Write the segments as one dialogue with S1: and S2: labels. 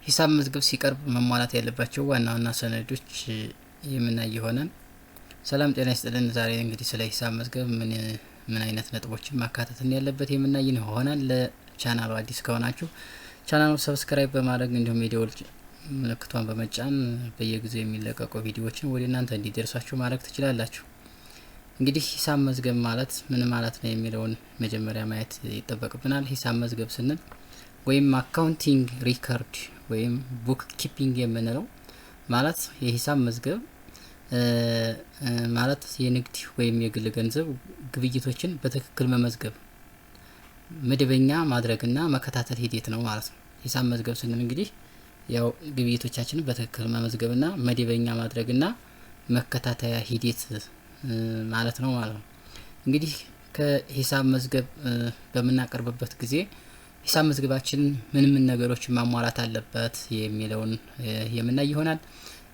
S1: ሂሳብ መዝገብ ሲቀርብ መሟላት ያለባቸው ዋና ዋና ሰነዶች የምናይ ይሆናል። ሰላም ጤና ይስጥልን። ዛሬ እንግዲህ ስለ ሂሳብ መዝገብ ምን አይነት ነጥቦችን ማካተት ያለበት የምናይ ይሆናል። ለቻናሉ አዲስ ከሆናችሁ ቻናሉ ሰብስክራይብ በማድረግ እንዲሁም የደወል ምልክቷን በመጫን በየጊዜው የሚለቀቁ ቪዲዮዎችን ወደ እናንተ እንዲደርሳችሁ ማድረግ ትችላላችሁ። እንግዲህ ሂሳብ መዝገብ ማለት ምን ማለት ነው የሚለውን መጀመሪያ ማየት ይጠበቅብናል። ሂሳብ መዝገብ ስንል ወይም አካውንቲንግ ሪከርድ ወይም ቡክ ኪፒንግ የምንለው ማለት የሂሳብ መዝገብ ማለት የንግድ ወይም የግል ገንዘብ ግብይቶችን በትክክል መመዝገብ መደበኛ ማድረግና መከታተል ሂደት ነው ማለት ነው። ሂሳብ መዝገብ ስንል እንግዲህ ያው ግብይቶቻችንን በትክክል መመዝገብና መደበኛ ማድረግና መከታተያ ሂደት ማለት ነው ማለት ነው። እንግዲህ ከሂሳብ መዝገብ በምናቀርብበት ጊዜ ሂሳብ መዝገባችን ምን ነገሮችን ማሟላት አለበት የሚለውን የምናይ ይሆናል።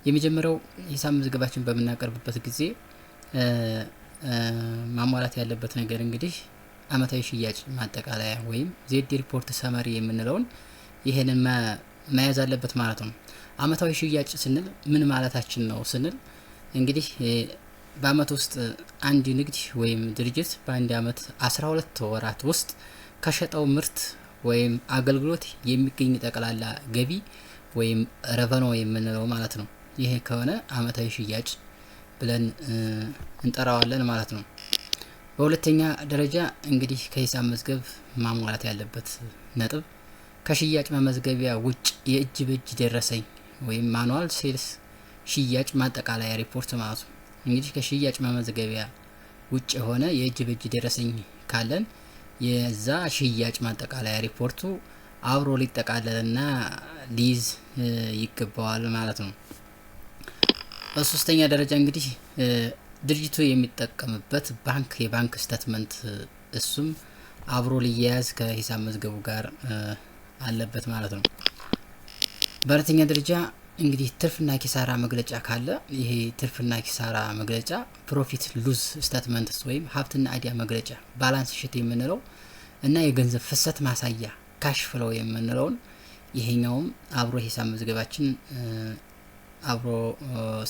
S1: የመጀመሪያው ሂሳብ መዝገባችን በምናቀርብበት ጊዜ ማሟላት ያለበት ነገር እንግዲህ አመታዊ ሽያጭ ማጠቃለያ ወይም ዜድ ሪፖርት ሰመሪ የምንለውን ይሄንን መያዝ አለበት ማለት ነው። አመታዊ ሽያጭ ስንል ምን ማለታችን ነው ስንል እንግዲህ በአመት ውስጥ አንድ ንግድ ወይም ድርጅት በአንድ አመት 12 ወራት ውስጥ ከሸጠው ምርት ወይም አገልግሎት የሚገኝ ጠቅላላ ገቢ ወይም ረቨኖ የምንለው ማለት ነው። ይሄ ከሆነ አመታዊ ሽያጭ ብለን እንጠራዋለን ማለት ነው። በሁለተኛ ደረጃ እንግዲህ ከሂሳብ መዝገብ ማሟላት ያለበት ነጥብ ከሽያጭ መመዝገቢያ ውጭ የእጅ በእጅ ደረሰኝ ወይም ማኑዋል ሴልስ ሽያጭ ማጠቃለያ ሪፖርት ማለት ነው። እንግዲህ ከሽያጭ መመዝገቢያ ውጭ የሆነ የእጅ በእጅ ደረሰኝ ካለን የዛ ሽያጭ ማጠቃለያ ሪፖርቱ አብሮ ሊጠቃለልና ሊይዝ ይገባዋል ማለት ነው። በሶስተኛ ደረጃ እንግዲህ ድርጅቱ የሚጠቀምበት ባንክ የባንክ ስቴትመንት እሱም አብሮ ሊያያዝ ከሂሳብ መዝገቡ ጋር አለበት ማለት ነው። በአራተኛ ደረጃ እንግዲህ ትርፍና ኪሳራ መግለጫ ካለ ይሄ ትርፍና ኪሳራ መግለጫ ፕሮፊት ሉዝ ስቴትመንትስ ወይም ሀብትና አዲያ መግለጫ ባላንስ ሺት የምንለው እና የገንዘብ ፍሰት ማሳያ ካሽ ፍሎው የምንለውን ይሄኛውም አብሮ ሂሳብ መዝገባችን አብሮ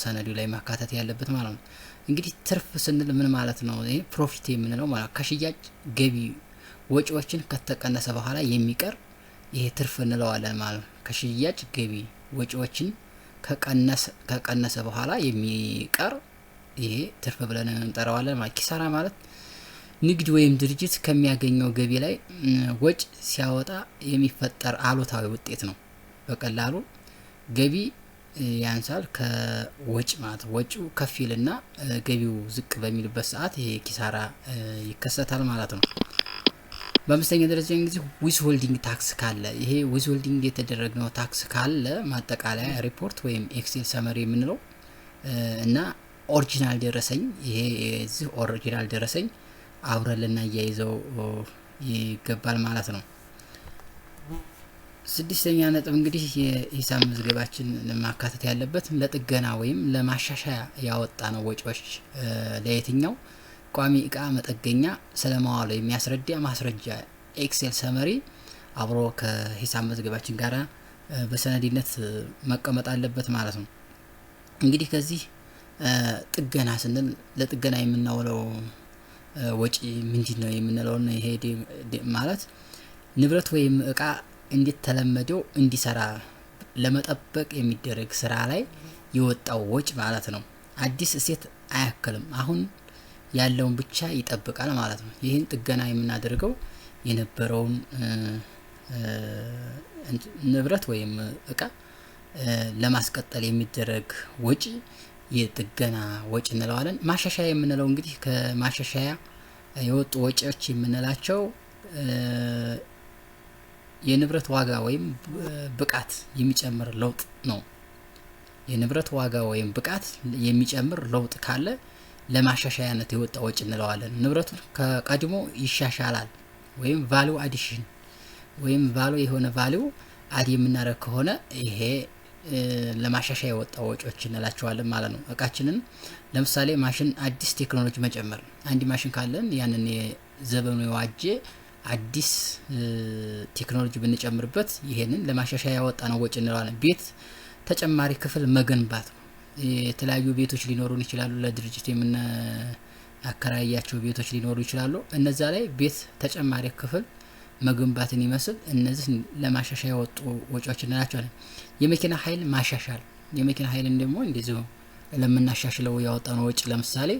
S1: ሰነዱ ላይ ማካተት ያለበት ማለት ነው። እንግዲህ ትርፍ ስንል ምን ማለት ነው? ይሄ ፕሮፊት የምንለው ማለት ከሽያጭ ገቢ ወጪዎችን ከተቀነሰ በኋላ የሚቀር ይሄ ትርፍ እንለዋለን ማለት ነው። ከሽያጭ ገቢ ወጪዎችን ከቀነሰ በኋላ የሚቀር ይሄ ትርፍ ብለን እንጠራዋለን ማለት። ኪሳራ ማለት ንግድ ወይም ድርጅት ከሚያገኘው ገቢ ላይ ወጭ ሲያወጣ የሚፈጠር አሉታዊ ውጤት ነው። በቀላሉ ገቢ ያንሳል ከወጭ ማለት ወጪው ከፍ ይልና ገቢው ዝቅ በሚልበት ሰዓት ይሄ ኪሳራ ይከሰታል ማለት ነው። በአምስተኛ ደረጃ እንግዲህ ዊዝ ሆልዲንግ ታክስ ካለ ይሄ ዊዝ ሆልዲንግ የተደረገው ታክስ ካለ ማጠቃለያ ሪፖርት ወይም ኤክሴል ሰመሪ የምንለው እና ኦሪጂናል ደረሰኝ ይሄ እዚህ ኦሪጂናል ደረሰኝ አብረን ልናያይዘው ይገባል ማለት ነው። ስድስተኛ ነጥብ እንግዲህ የሂሳብ መዝገባችን ማካተት ያለበት ለጥገና ወይም ለማሻሻያ ያወጣ ነው ወጪዎች ለየትኛው ቋሚ እቃ መጠገኛ ስለማዋሉ የሚያስረዳ ማስረጃ ኤክሴል ሰመሪ አብሮ ከሂሳብ መዝገባችን ጋር በሰነድነት መቀመጥ አለበት ማለት ነው። እንግዲህ ከዚህ ጥገና ስንል ለጥገና የምናውለው ወጪ ምንድነው የምንለው ነው። ይሄ ማለት ንብረት ወይም እቃ እንዴት ተለመደው እንዲሰራ ለመጠበቅ የሚደረግ ስራ ላይ የወጣው ወጪ ማለት ነው። አዲስ እሴት አያክልም፣ አሁን ያለውን ብቻ ይጠብቃል ማለት ነው። ይህን ጥገና የምናደርገው የነበረውን ንብረት ወይም እቃ ለማስቀጠል የሚደረግ ወጪ የጥገና ወጪ እንለዋለን። ማሻሻያ የምንለው እንግዲህ ከማሻሻያ የወጡ ወጪዎች የምንላቸው የንብረት ዋጋ ወይም ብቃት የሚጨምር ለውጥ ነው። የንብረት ዋጋ ወይም ብቃት የሚጨምር ለውጥ ካለ ለማሻሻያነት የወጣ ወጪ እንለዋለን። ንብረቱ ከቀድሞ ይሻሻላል ወይም ቫልዩ አዲሽን ወይም ቫልዩ የሆነ ቫልዩ አድ የምናደርግ ከሆነ ይሄ ለማሻሻያ የወጣ ወጪዎች እንላቸዋለን ማለት ነው። እቃችንን ለምሳሌ ማሽን አዲስ ቴክኖሎጂ መጨመር አንድ ማሽን ካለን ያንን የዘመኑ የዋጀ አዲስ ቴክኖሎጂ ብንጨምርበት ይሄንን ለማሻሻያ ያወጣነው ወጪ እንለዋለን። ቤት ተጨማሪ ክፍል መገንባት ነው። የተለያዩ ቤቶች ሊኖሩን ይችላሉ። ለድርጅት የምናከራያቸው ቤቶች ሊኖሩ ይችላሉ። እነዛ ላይ ቤት ተጨማሪ ክፍል መገንባትን ይመስል እነዚህ ለማሻሻያ ያወጡ ወጪዎች እንላቸዋለን። የመኪና ኃይል ማሻሻል፣ የመኪና ኃይልን ደግሞ እንደዚሁ ለምናሻሽለው ያወጣነው ወጪ ለምሳሌ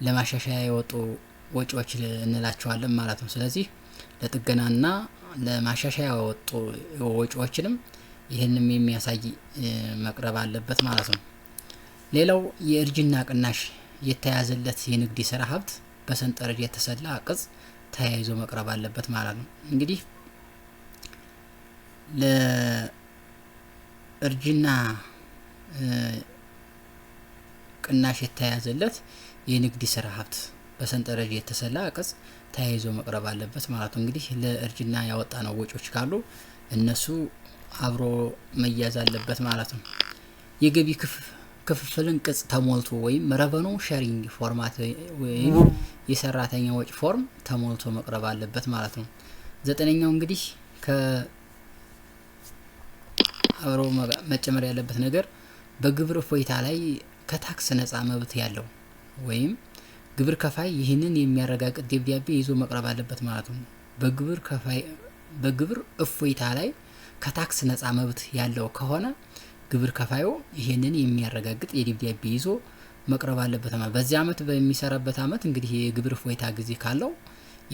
S1: ለማሻሻያ የወጡ ወጪዎች እንላቸዋለን ማለት ነው። ስለዚህ ለጥገናና ለማሻሻያ ያወጡ ወጪዎችንም ይህንም የሚያሳይ መቅረብ አለበት ማለት ነው። ሌላው የእርጅና ቅናሽ የተያዘለት የንግድ የስራ ሀብት በሰንጠረዥ የተሰላ ቅጽ ተያይዞ መቅረብ አለበት ማለት ነው። እንግዲህ ለእርጅና ቅናሽ የተያዘለት የንግድ ስራ ሀብት በሰንጠረዥ የተሰላ ቅጽ ተያይዞ መቅረብ አለበት ማለት ነው። እንግዲህ ለእርጅና ያወጣነው ወጪዎች ካሉ እነሱ አብሮ መያዝ አለበት ማለት ነው። የገቢ ክፍፍልን ቅጽ ተሞልቶ ወይም ረቨኑ ሼሪንግ ፎርማት ወይም የሰራተኛ ወጪ ፎርም ተሞልቶ መቅረብ አለበት ማለት ነው። 9ኛው እንግዲህ አብሮ መጨመር ያለበት ነገር በግብር እፎይታ ላይ ከታክስ ነፃ መብት ያለው ወይም ግብር ከፋይ ይህንን የሚያረጋግጥ ደብዳቤ ይዞ መቅረብ አለበት ማለት ነው። በግብር እፎይታ ላይ ከታክስ ነፃ መብት ያለው ከሆነ ግብር ከፋዩ ይህንን የሚያረጋግጥ የደብዳቤ ይዞ መቅረብ አለበት ማለት። በዚህ አመት በሚሰራበት አመት እንግዲህ የግብር እፎይታ ጊዜ ካለው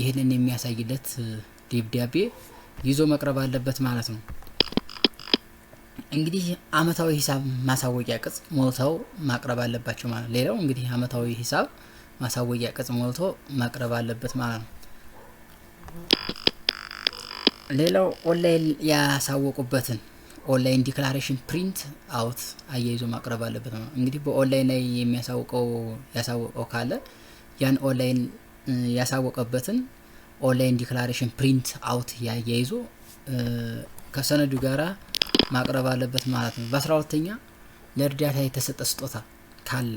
S1: ይህንን የሚያሳይለት ደብዳቤ ይዞ መቅረብ አለበት ማለት ነው። እንግዲህ አመታዊ ሂሳብ ማሳወቂያ ቅጽ ሞልተው ማቅረብ አለባቸው ማለት ነው። ሌላው እንግዲህ አመታዊ ሂሳብ ማሳወቂያ ቅጽ ሞልቶ ማቅረብ አለበት ማለት ነው። ሌላው ኦንላይን ያሳወቁበትን ኦንላይን ዲክላሬሽን ፕሪንት አውት አያይዞ ማቅረብ አለበት ነው። እንግዲህ በኦንላይን ላይ ያሳወቀው ካለ ያን ኦንላይን ያሳወቀበትን ኦንላይን ዲክላሬሽን ፕሪንት አውት ያያይዞ ከሰነዱ ጋራ ማቅረብ አለበት ማለት ነው። በ12ኛ ለእርዳታ የተሰጠ ስጦታ ካለ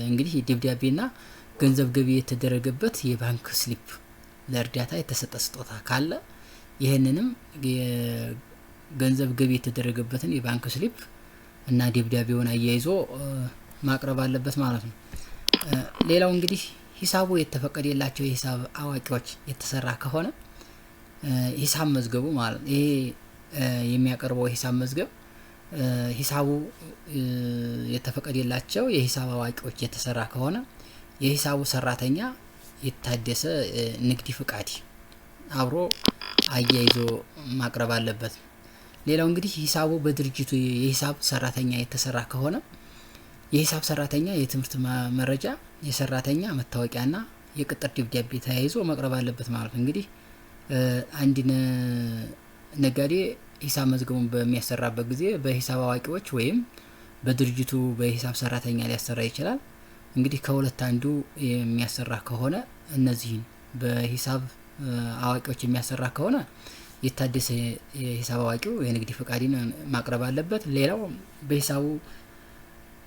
S1: እንግዲህ ደብዳቤና ገንዘብ ገቢ የተደረገበት የባንክ ስሊፕ ለእርዳታ የተሰጠ ስጦታ ካለ ይህንንም ገንዘብ ገቢ የተደረገበትን የባንክ ስሊፕ እና ደብዳቤውን አያይዞ ማቅረብ አለበት ማለት ነው። ሌላው እንግዲህ ሂሳቡ የተፈቀደላቸው የሂሳብ አዋቂዎች የተሰራ ከሆነ ሂሳብ መዝገቡ ማለት ይሄ የሚያቀርበው የሂሳብ መዝገብ ሂሳቡ የተፈቀደላቸው የሂሳብ አዋቂዎች የተሰራ ከሆነ የሂሳቡ ሰራተኛ የታደሰ ንግድ ፍቃድ አብሮ አያይዞ ማቅረብ አለበት። ሌላው እንግዲህ ሂሳቡ በድርጅቱ የሂሳብ ሰራተኛ የተሰራ ከሆነ የሂሳብ ሰራተኛ የትምህርት መረጃ፣ የሰራተኛ መታወቂያና የቅጥር ደብዳቤ ተያይዞ መቅረብ አለበት ማለት ነው። እንግዲህ አንድ ነጋዴ ሂሳብ መዝገቡን በሚያሰራበት ጊዜ በሂሳብ አዋቂዎች ወይም በድርጅቱ በሂሳብ ሰራተኛ ሊያሰራ ይችላል። እንግዲህ ከሁለት አንዱ የሚያሰራ ከሆነ እነዚህን በሂሳብ አዋቂዎች የሚያሰራ ከሆነ የታደሰ የሂሳብ አዋቂው የንግድ ፍቃድን ማቅረብ አለበት። ሌላው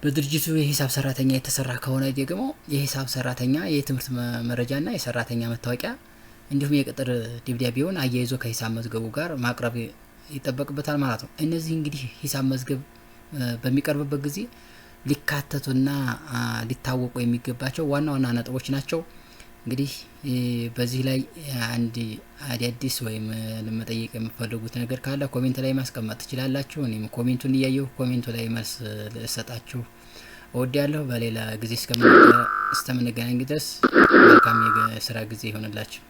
S1: በድርጅቱ የሂሳብ ሰራተኛ የተሰራ ከሆነ ደግሞ የሂሳብ ሰራተኛ የትምህርት መረጃና የሰራተኛ መታወቂያ እንዲሁም የቅጥር ደብዳቤውን አያይዞ ከሂሳብ መዝገቡ ጋር ማቅረብ ይጠበቅበታል ማለት ነው። እነዚህ እንግዲህ ሂሳብ መዝገብ በሚቀርብበት ጊዜ ሊካተቱና ሊታወቁ የሚገባቸው ዋና ዋና ነጥቦች ናቸው። እንግዲህ በዚህ ላይ አንድ አዲስ ወይም ለመጠየቅ የምትፈልጉት ነገር ካለ ኮሜንት ላይ ማስቀመጥ ትችላላችሁ። እኔም ኮሜንቱን እያየሁ ኮሜንቱ ላይ መልስ ልሰጣችሁ እወዳለሁ። በሌላ ጊዜ እስከምንገናኝ ድረስ መልካም የስራ ጊዜ ይሆንላችሁ።